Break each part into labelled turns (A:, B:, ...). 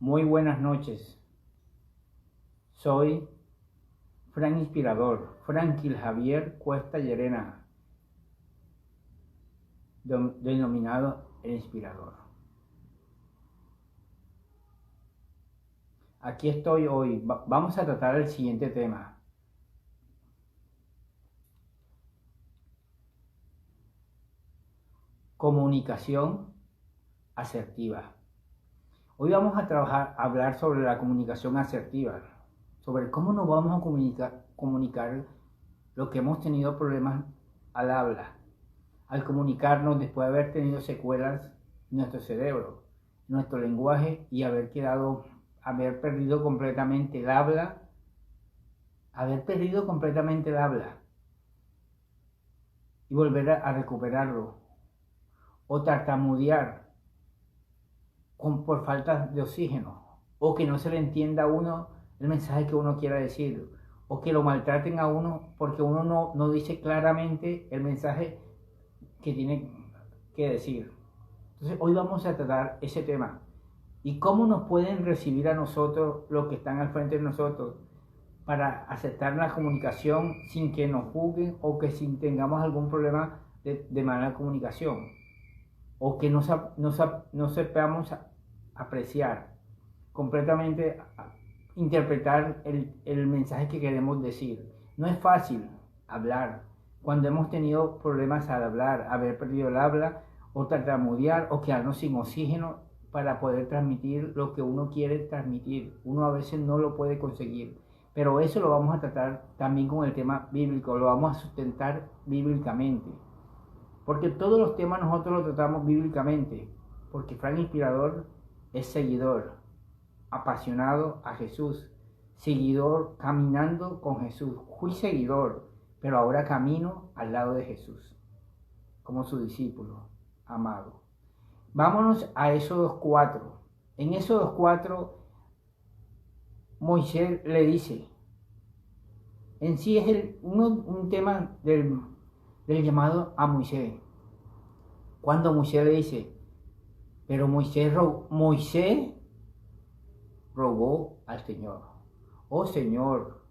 A: Muy buenas noches. Soy Frank Inspirador, Franklin Javier Cuesta Llerena, denominado el Inspirador. Aquí estoy hoy. Vamos a tratar el siguiente tema. Comunicación asertiva. Hoy vamos a hablar sobre la comunicación asertiva, sobre cómo nos vamos a comunicar lo que hemos tenido problemas al habla, al comunicarnos después de haber tenido secuelas en nuestro cerebro, en nuestro lenguaje y haber perdido completamente el habla, y volver a recuperarlo, o tartamudear por falta de oxígeno, o que no se le entienda a uno el mensaje que uno quiera decir, o que lo maltraten a uno porque uno no dice claramente el mensaje que tiene que decir. Entonces hoy vamos a tratar ese tema y cómo nos pueden recibir a nosotros los que están al frente de nosotros para aceptar la comunicación sin que nos juzguen o que sin tengamos algún problema de mala comunicación, o que no sepamos apreciar completamente, interpretar el mensaje que queremos decir. No es fácil hablar cuando hemos tenido problemas al hablar, haber perdido el habla, o tartamudear, o quedarnos sin oxígeno para poder transmitir lo que uno quiere transmitir. Uno a veces no lo puede conseguir, pero eso lo vamos a tratar también con el tema bíblico, lo vamos a sustentar bíblicamente. Porque todos los temas nosotros los tratamos bíblicamente, porque Frank Inspirador es seguidor, apasionado a Jesús, seguidor caminando con Jesús. Fui seguidor, pero ahora camino al lado de Jesús, como su discípulo amado. Vámonos a Éxodo 4. En Éxodo 4, Moisés le dice, en sí es un tema del llamado a Moisés. Cuando Moisés le dice, pero Moisés rogó al Señor, oh Señor,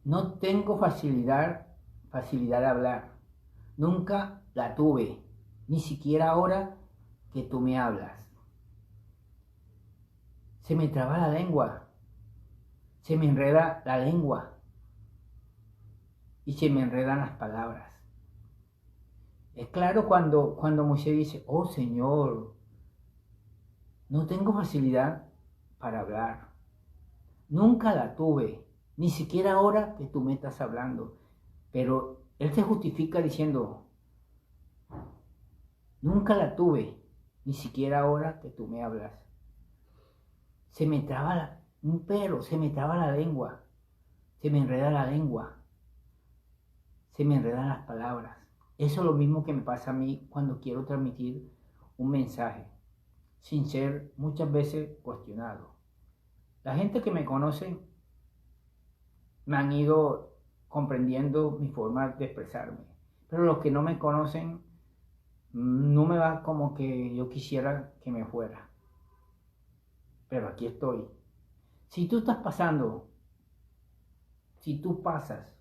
A: no tengo facilidad de hablar, nunca la tuve, ni siquiera ahora que tú me hablas. Se me traba la lengua, se me enreda la lengua y se me enredan las palabras. Es claro cuando Moisés dice, oh Señor, no tengo facilidad para hablar. Nunca la tuve, ni siquiera ahora que tú me estás hablando. Pero él se justifica diciendo, nunca la tuve, ni siquiera ahora que tú me hablas. Se me traba la lengua, se me enreda la lengua, se me enredan las palabras. Eso es lo mismo que me pasa a mí cuando quiero transmitir un mensaje, sin ser muchas veces cuestionado. La gente que me conoce me han ido comprendiendo mi forma de expresarme, pero los que no me conocen no me va como que yo quisiera que me fuera. Pero aquí estoy. Si tú pasas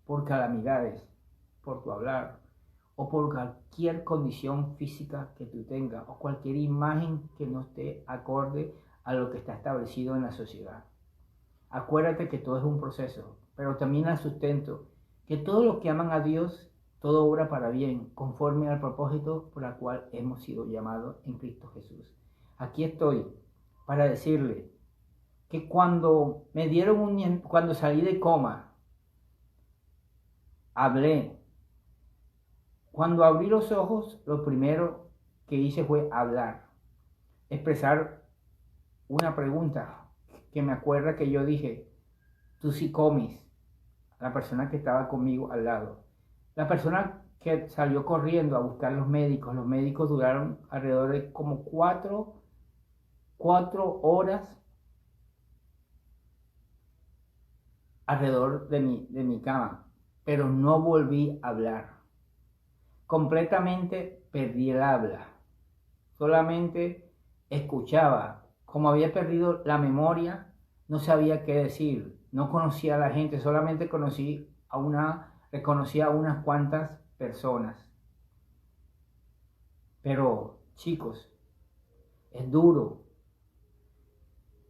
A: por calamidades, por tu hablar, o por cualquier condición física que tú tengas, o cualquier imagen que no esté acorde a lo que está establecido en la sociedad, acuérdate que todo es un proceso, pero también al sustento, que todos los que aman a Dios, todo obra para bien, conforme al propósito por el cual hemos sido llamados en Cristo Jesús. Aquí estoy para decirle que cuando salí de coma, hablé. Cuando abrí los ojos, lo primero que hice fue hablar, expresar una pregunta que me acuerda que yo dije, tú sí comes, a la persona que estaba conmigo al lado. La persona que salió corriendo a buscar los médicos duraron alrededor de como 4 horas alrededor de mi cama, pero no volví a hablar. Completamente perdí el habla. Solamente escuchaba como había perdido la memoria, no sabía qué decir, no conocía a la gente, solamente reconocí a unas cuantas personas. Pero, chicos, es duro.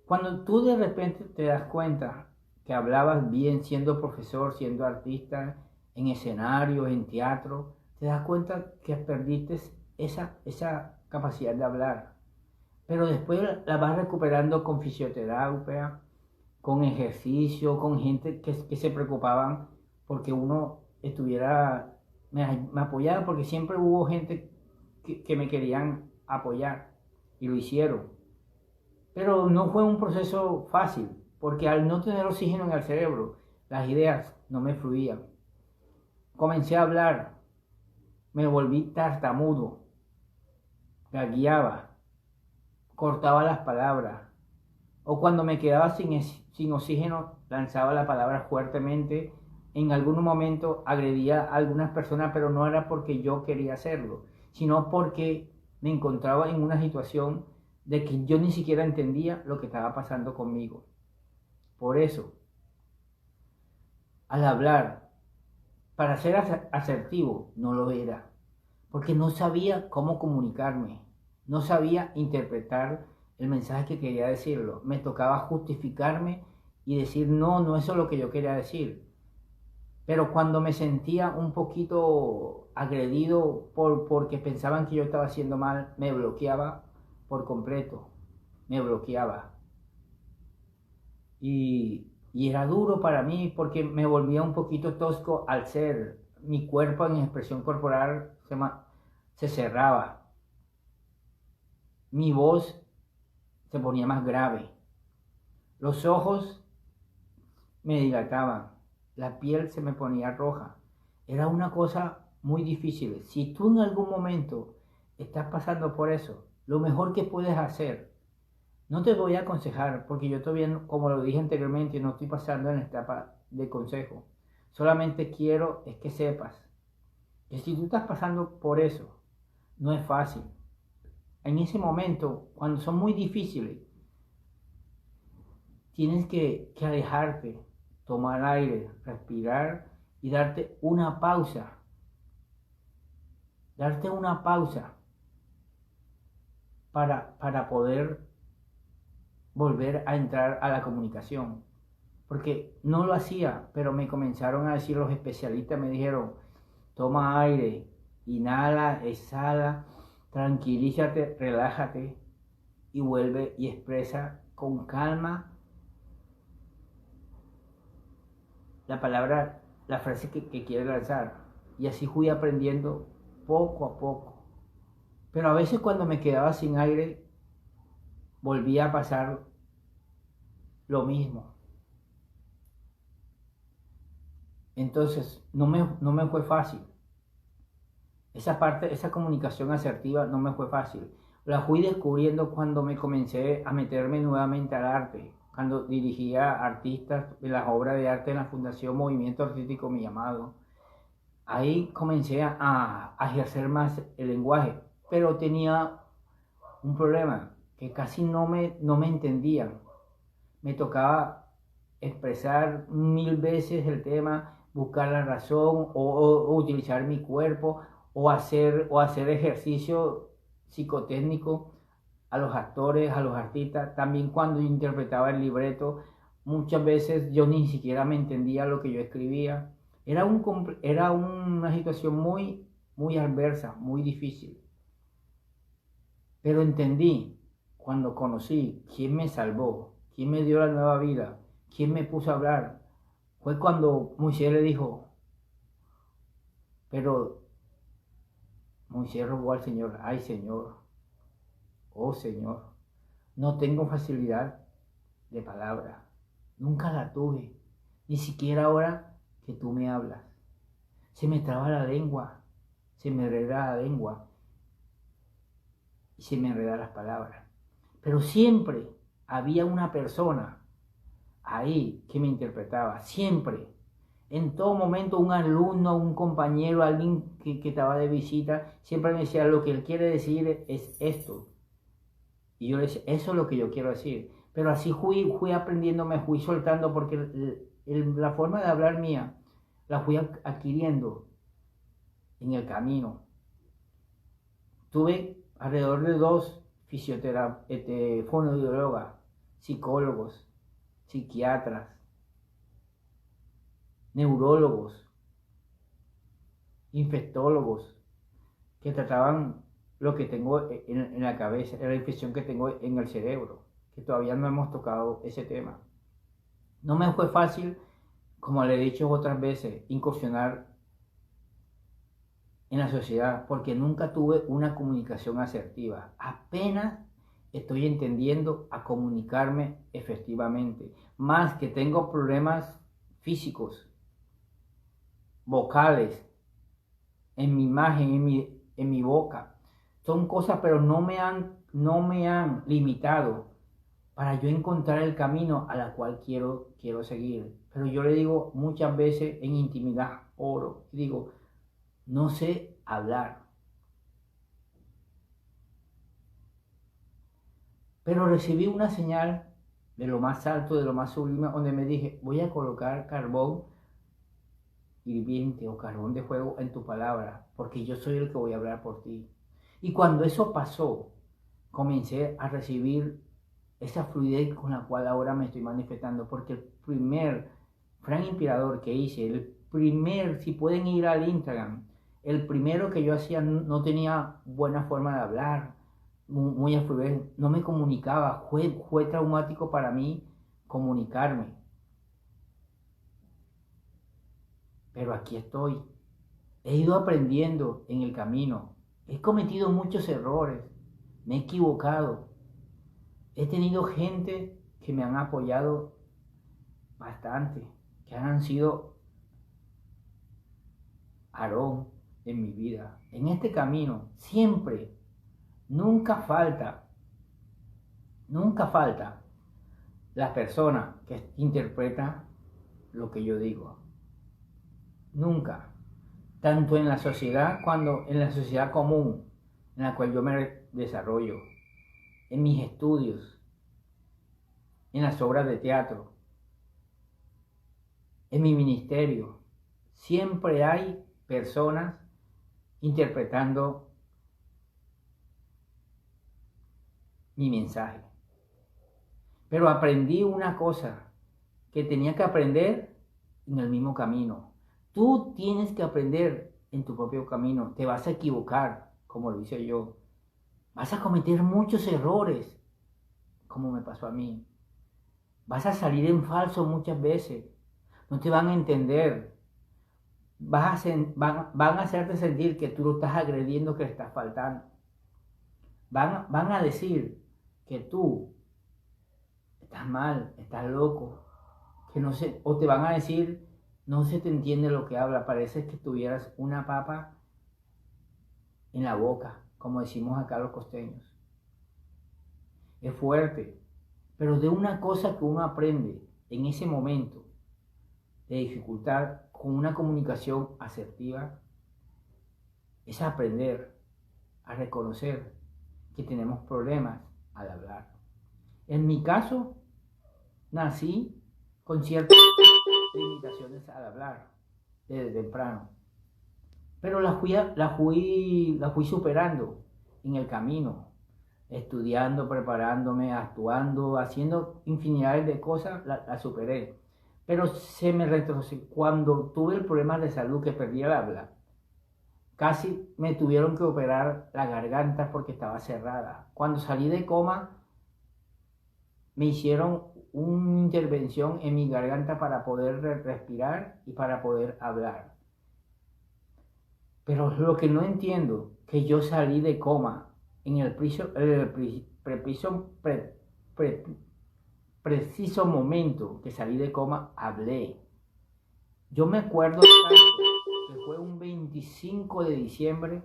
A: Cuando tú de repente te das cuenta que hablabas bien siendo profesor, siendo artista, en escenarios, en teatro, te das cuenta que perdiste esa capacidad de hablar. Pero después la vas recuperando con fisioterapia, con ejercicio, con gente que se preocupaban porque uno me apoyaba, porque siempre hubo gente que me querían apoyar y lo hicieron. Pero no fue un proceso fácil, porque al no tener oxígeno en el cerebro, las ideas no me fluían. Comencé a hablar, me volví tartamudo, gagueaba, cortaba las palabras, o cuando me quedaba sin oxígeno, lanzaba la palabra fuertemente. En algún momento agredía a algunas personas, pero no era porque yo quería hacerlo, sino porque me encontraba en una situación de que yo ni siquiera entendía lo que estaba pasando conmigo. Por eso, al hablar, para ser asertivo, no lo era, porque no sabía cómo comunicarme, no sabía interpretar el mensaje que quería decirlo. Me tocaba justificarme y decir, no, no eso es lo que yo quería decir. Pero cuando me sentía un poquito agredido porque pensaban que yo estaba haciendo mal, me bloqueaba por completo, me bloqueaba. Y era duro para mí porque me volvía un poquito tosco al ser. Mi cuerpo en expresión corporal se cerraba. Mi voz se ponía más grave. Los ojos me dilataban. La piel se me ponía roja. Era una cosa muy difícil. Si tú en algún momento estás pasando por eso, lo mejor que puedes hacer, no te voy a aconsejar, porque yo todavía, como lo dije anteriormente, no estoy pasando en la etapa de consejo. Solamente quiero es que sepas que si tú estás pasando por eso, no es fácil. En ese momento, cuando son muy difíciles, tienes que alejarte, tomar aire, respirar y darte una pausa. Darte una pausa para poder volver a entrar a la comunicación. Porque no lo hacía, pero me comenzaron a decir los especialistas, me dijeron, toma aire, inhala, exhala, tranquilízate, relájate y vuelve y expresa con calma la frase que quiere lanzar. Y así fui aprendiendo poco a poco. Pero a veces cuando me quedaba sin aire, volvía a pasar lo mismo. Entonces, no me fue fácil. Esa comunicación asertiva no me fue fácil. La fui descubriendo cuando me comencé a meterme nuevamente al arte, cuando dirigía artistas de las obras de arte en la Fundación Movimiento Artístico Mi Llamado. Ahí comencé a ejercer más el lenguaje, pero tenía un problema, que casi no me entendían. Me tocaba expresar 1000 veces el tema, buscar la razón o utilizar mi cuerpo o hacer ejercicio psicotécnico a los actores, a los artistas. También cuando interpretaba el libreto, muchas veces yo ni siquiera me entendía lo que yo escribía. Era una situación muy, muy adversa, muy difícil. Pero entendí cuando conocí quién me salvó, quién me dio la nueva vida, quién me puso a hablar. Fue cuando Moisés le dijo, pero Moisés rogó al Señor, ay Señor, oh Señor, no tengo facilidad de palabra, nunca la tuve, ni siquiera ahora que tú me hablas. Se me traba la lengua, se me enreda la lengua y se me enredan las palabras. Pero siempre había una persona ahí que me interpretaba, siempre. En todo momento un alumno, un compañero, alguien que estaba de visita, siempre me decía, lo que él quiere decir es esto. Y yo le decía, eso es lo que yo quiero decir. Pero así fui aprendiendo, me fui soltando, porque la forma de hablar mía la fui adquiriendo en el camino. Tuve alrededor de 2 fonoaudiólogas, psicólogos, psiquiatras, neurólogos, infectólogos, que trataban lo que tengo en la cabeza, la infección que tengo en el cerebro, que todavía no hemos tocado ese tema. No me fue fácil, como le he dicho otras veces, incursionar en la sociedad, porque nunca tuve una comunicación asertiva. Apenas estoy entendiendo a comunicarme efectivamente. Más que tengo problemas físicos, vocales, en mi imagen, en mi boca. Son cosas, pero no me han limitado para yo encontrar el camino a la cual quiero seguir. Pero yo le digo muchas veces en intimidad, oro, y digo, no sé hablar. Pero recibí una señal de lo más alto, de lo más sublime, donde me dije, voy a colocar carbón hirviente o carbón de fuego en tu palabra, porque yo soy el que voy a hablar por ti. Y cuando eso pasó, comencé a recibir esa fluidez con la cual ahora me estoy manifestando, porque el primer Fran Inspirador que hice, si pueden ir al Instagram, el primero que yo hacía no tenía buena forma de hablar, muy a fluidez, no me comunicaba, fue traumático para mí comunicarme. Pero aquí estoy. He ido aprendiendo en el camino. He cometido muchos errores. Me he equivocado. He tenido gente que me han apoyado bastante, que han sido Aarón en mi vida. En este camino siempre, nunca falta la persona que interpreta lo que yo digo. Nunca. Tanto en la sociedad, en la sociedad común en la cual yo me desarrollo, en mis estudios, en las obras de teatro, en mi ministerio, siempre hay personas interpretando mi mensaje. Pero aprendí una cosa que tenía que aprender en el mismo camino. Tú tienes que aprender en tu propio camino. Te vas a equivocar, como lo hice yo. Vas a cometer muchos errores, como me pasó a mí. Vas a salir en falso muchas veces. No te van a entender. Van a hacerte sentir que tú lo estás agrediendo, que le estás faltando. Van a decir que tú estás mal, estás loco, que no sé, o te van a decir, no se te entiende lo que habla, parece que tuvieras una papa en la boca, como decimos acá los costeños. Es fuerte, pero de una cosa que uno aprende en ese momento de dificultad con una comunicación asertiva, es aprender a reconocer que tenemos problemas al hablar. En mi caso, nací con ciertas limitaciones al hablar desde temprano, pero la fui superando en el camino, estudiando, preparándome, actuando, haciendo infinidades de cosas, la superé. Pero se me retrocedió cuando tuve el problema de salud, que perdí el habla. Casi me tuvieron que operar la garganta porque estaba cerrada. Cuando salí de coma, me hicieron una intervención en mi garganta para poder respirar y para poder hablar. Pero lo que no entiendo, que yo salí de coma en el preciso momento que salí de coma, hablé. Yo me acuerdo que fue un 25 de diciembre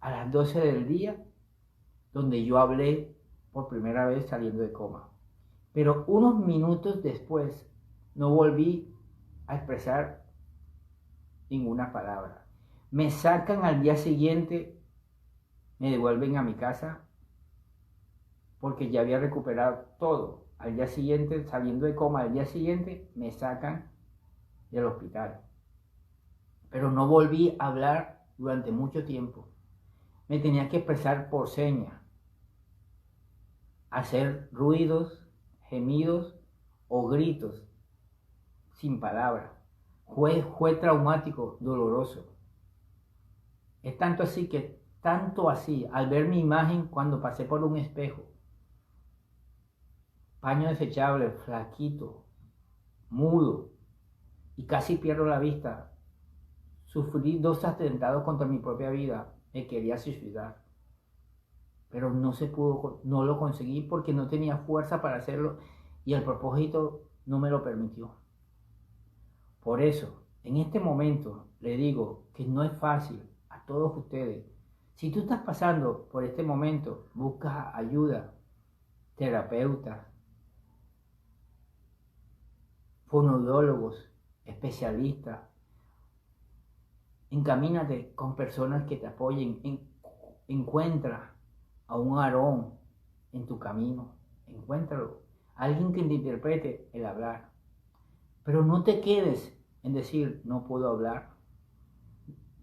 A: a las 12 del día, donde yo hablé por primera vez saliendo de coma. Pero unos minutos después no volví a expresar ninguna palabra. Me sacan al día siguiente, me devuelven a mi casa porque ya había recuperado todo. Al día siguiente, saliendo de coma, al día siguiente me sacan del hospital. Pero no volví a hablar durante mucho tiempo. Me tenía que expresar por señas, hacer ruidos, gemidos o gritos sin palabras. Fue traumático, doloroso. Es tanto así, al ver mi imagen cuando pasé por un espejo, paño desechable, flaquito, mudo, y casi pierdo la vista. Sufrí 2 atentados contra mi propia vida. Me quería suicidar. Pero no se pudo, no lo conseguí porque no tenía fuerza para hacerlo y el propósito no me lo permitió. Por eso, en este momento le digo que no es fácil a todos ustedes. Si tú estás pasando por este momento, busca ayuda, terapeutas, fonoaudiólogos, especialistas. Encamínate con personas que te apoyen. Encuentra a un Aarón en tu camino. Encuéntralo. Alguien que te interprete el hablar. Pero no te quedes en decir, no puedo hablar.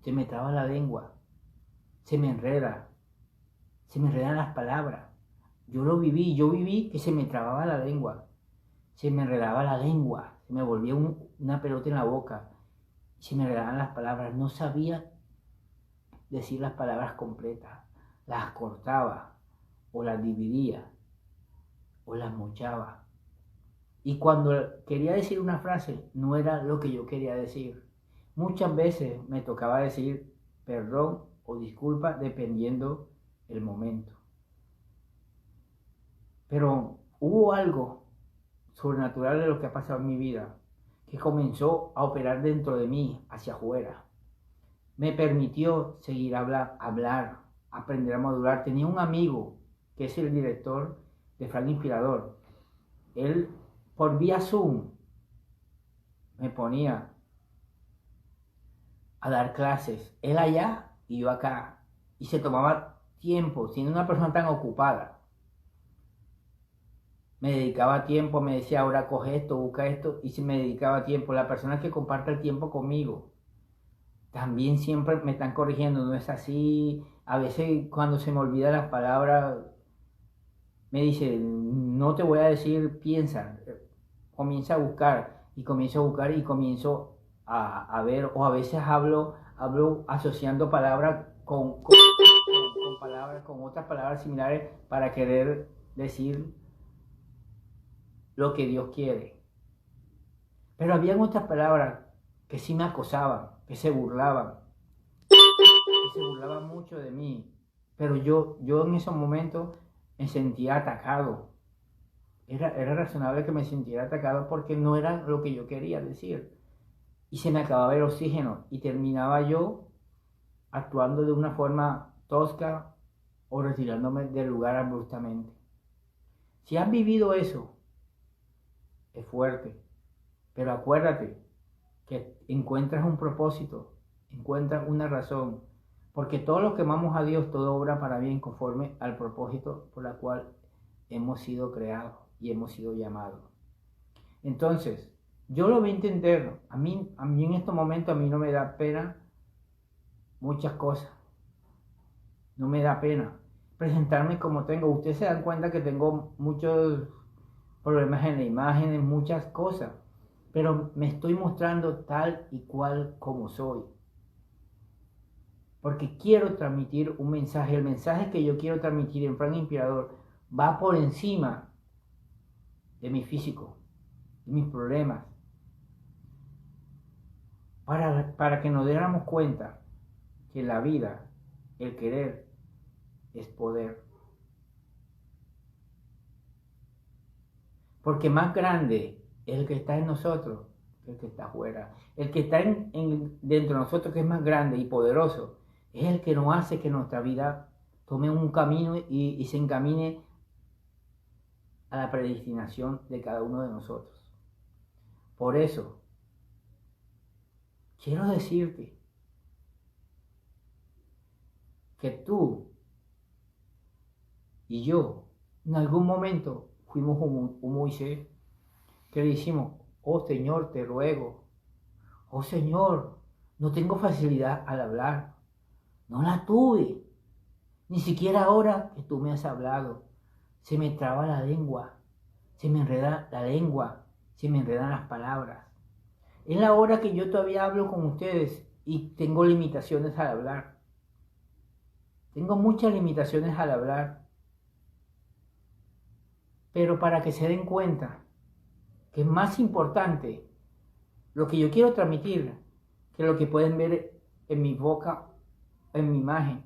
A: Se me traba la lengua. Se me enreda. Se me enredan las palabras. Yo viví que se me trababa la lengua. Se me enredaba la lengua. Se me volvía una pelota en la boca. Se me enredaban las palabras. No sabía decir las palabras completas. Las cortaba o las dividía o las mochaba. Y cuando quería decir una frase, no era lo que yo quería decir. Muchas veces me tocaba decir perdón o disculpa dependiendo el momento. Pero hubo algo sobrenatural de lo que ha pasado en mi vida, que comenzó a operar dentro de mí, hacia afuera. Me permitió seguir hablar, aprender a madurar. Tenía un amigo que es el director de Frank Inspirador. Él, por vía Zoom, me ponía a dar clases. Él allá y yo acá. Y se tomaba tiempo, siendo una persona tan ocupada. Me dedicaba tiempo, me decía, ahora coge esto, busca esto, y si me dedicaba tiempo. La persona que comparte el tiempo conmigo, también siempre me están corrigiendo, no es así. A veces cuando se me olvidan las palabras, me dice, no te voy a decir, piensa, comienza a buscar, y comienzo a buscar y comienzo a ver, o a veces hablo asociando palabras con palabras, con otras palabras similares para querer decir lo que Dios quiere. Pero habían otras palabras que sí me acosaban, que se burlaban mucho de mí. Pero yo en esos momentos me sentía atacado. Era razonable que me sintiera atacado porque no era lo que yo quería decir. Y se me acababa el oxígeno y terminaba yo actuando de una forma tosca o retirándome del lugar abruptamente. Si has vivido eso, es fuerte. Pero acuérdate que encuentras un propósito, encuentras una razón. Porque todos los que amamos a Dios, todo obra para bien conforme al propósito por la cual hemos sido creados y hemos sido llamados. Entonces, yo lo voy a entender. A mí en estos momentos, a mí no me da pena muchas cosas. No me da pena presentarme como tengo. Ustedes se dan cuenta que tengo muchos problemas en la imagen, en muchas cosas. Pero me estoy mostrando tal y cual como soy. Porque quiero transmitir un mensaje. El mensaje que yo quiero transmitir en Frank Inspirador va por encima de mi físico, de mis problemas. Para que nos diéramos cuenta que la vida, el querer, es poder. Porque más grande es el que está en nosotros que el que está afuera. El que está dentro de nosotros, que es más grande y poderoso, es el que nos hace que nuestra vida tome un camino y se encamine a la predestinación de cada uno de nosotros. Por eso, quiero decirte que tú y yo En algún momento fuimos un Moisés que le decimos, oh Señor, te ruego, oh Señor, no tengo facilidad al hablar, no la tuve, ni siquiera ahora que tú me has hablado, se me traba la lengua, se me enreda la lengua, se me enredan las palabras. Es la hora que yo todavía hablo con ustedes y tengo limitaciones al hablar. Tengo muchas limitaciones al hablar. Pero para que se den cuenta que es más importante lo que yo quiero transmitir que lo que pueden ver en mi boca, en mi imagen.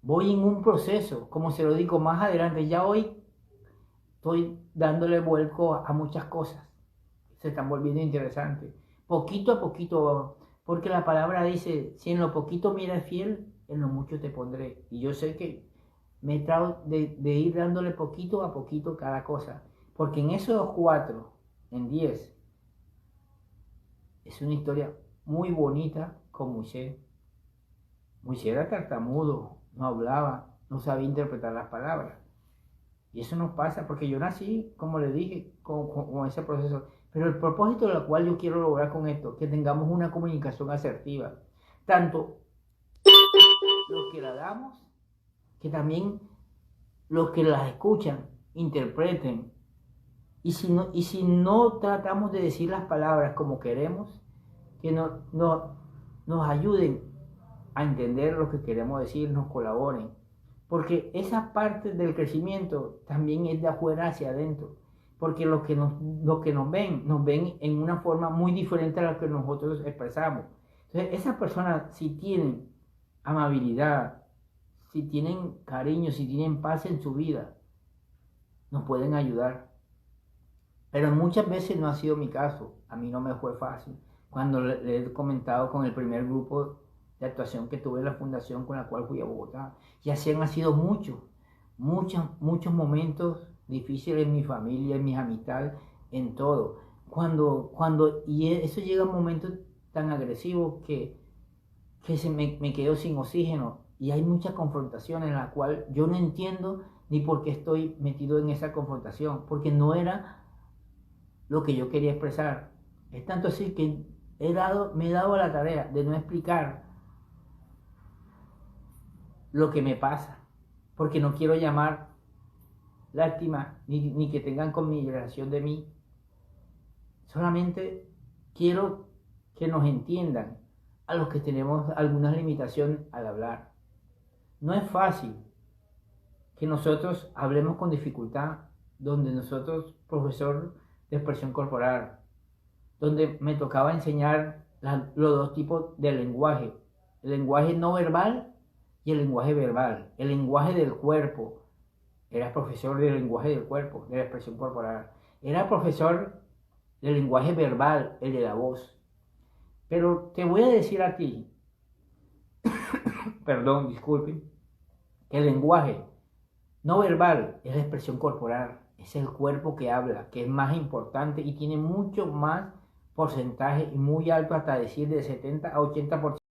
A: Voy en un proceso, como se lo digo más adelante, ya hoy estoy dándole vuelco a muchas cosas. Se están volviendo interesantes. Poquito a poquito, porque la palabra dice, si en lo poquito me eres fiel, en lo mucho te pondré. Y yo sé que me he tratado de ir dándole poquito a poquito cada cosa. Porque en esos 4, en 10, es una historia muy bonita con Moisés. Moisés era tartamudo, no hablaba, no sabía interpretar las palabras. Y eso nos pasa porque yo nací, como le dije, con ese proceso. Pero el propósito de lo cual yo quiero lograr con esto, que tengamos una comunicación asertiva. Tanto los que la damos, que también los que las escuchan, interpreten. Y si no tratamos de decir las palabras como queremos, que nos ayuden a entender lo que queremos decir, nos colaboren. Porque esa parte del crecimiento también es de afuera hacia adentro. Porque los que nos ven en una forma muy diferente a la que nosotros expresamos. Entonces, esas personas, si tienen amabilidad, si tienen cariño, si tienen paz en su vida, nos pueden ayudar. Pero muchas veces no ha sido mi caso. A mí no me fue fácil. Cuando le he comentado con el primer grupo de actuación que tuve en la fundación con la cual fui a Bogotá. Y así han sido muchos momentos difíciles en mi familia, en mis amistades, en todo. Y eso llega a un momento tan agresivo que me quedo sin oxígeno y hay mucha confrontación en la cual yo no entiendo ni por qué estoy metido en esa confrontación, porque no era lo que yo quería expresar. Es tanto así que me he dado la tarea de no explicar lo que me pasa, porque no quiero llamar lástima ni que tengan conmiseración de mí. Solamente quiero que nos entiendan a los que tenemos alguna limitación al hablar. No es fácil que nosotros hablemos con dificultad, donde nosotros, profesor de expresión corporal, donde me tocaba enseñar los dos tipos de lenguaje, el lenguaje no verbal y el lenguaje verbal, el lenguaje del cuerpo. Era profesor del lenguaje del cuerpo, de la expresión corporal. Era profesor del lenguaje verbal, el de la voz. Pero te voy a decir a ti, perdón, disculpen, que el lenguaje no verbal es la expresión corporal, es el cuerpo que habla, que es más importante y tiene mucho más porcentaje y muy alto, hasta decir de 70 a 80%